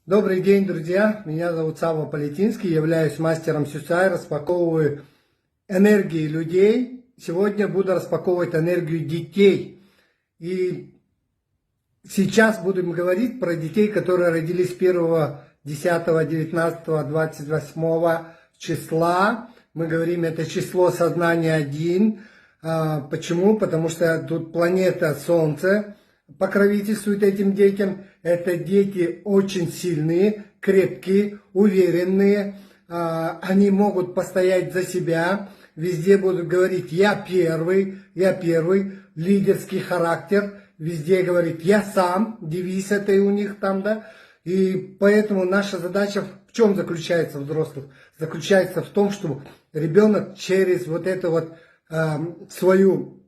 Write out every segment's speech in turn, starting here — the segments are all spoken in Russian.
Добрый день, друзья! Меня зовут Сава Политинский, являюсь мастером Сюсай, распаковываю энергии людей. Сегодня буду распаковывать энергию детей. И сейчас будем говорить про детей, которые родились 1, 10, 19, 28 числа. Мы говорим, это число сознания 1. Почему? Потому что тут планета Солнце покровительствует этим детям. Это дети очень сильные, крепкие, уверенные. Они могут постоять за себя. Везде будут говорить «я первый», лидерский характер. Везде говорит «я сам», девиз это и у них там, да. И поэтому наша задача в чем заключается, взрослых? Заключается в том, чтобы ребенок через вот эту вот свою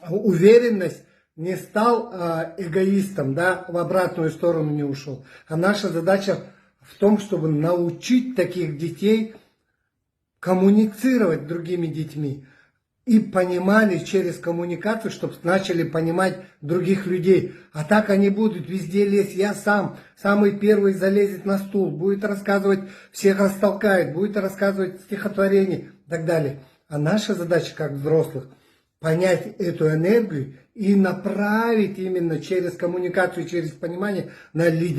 уверенность не стал эгоистом, да, в обратную сторону не ушел. А наша задача в том, чтобы научить таких детей коммуницировать с другими детьми. И понимали через коммуникацию, чтобы начали понимать других людей. А так они будут везде лезть. Я сам, самый первый залезет на стул, будет рассказывать, всех растолкает, будет рассказывать стихотворение и так далее. А наша задача, как взрослых, понять эту энергию и направить именно через коммуникацию, через понимание на лидерство.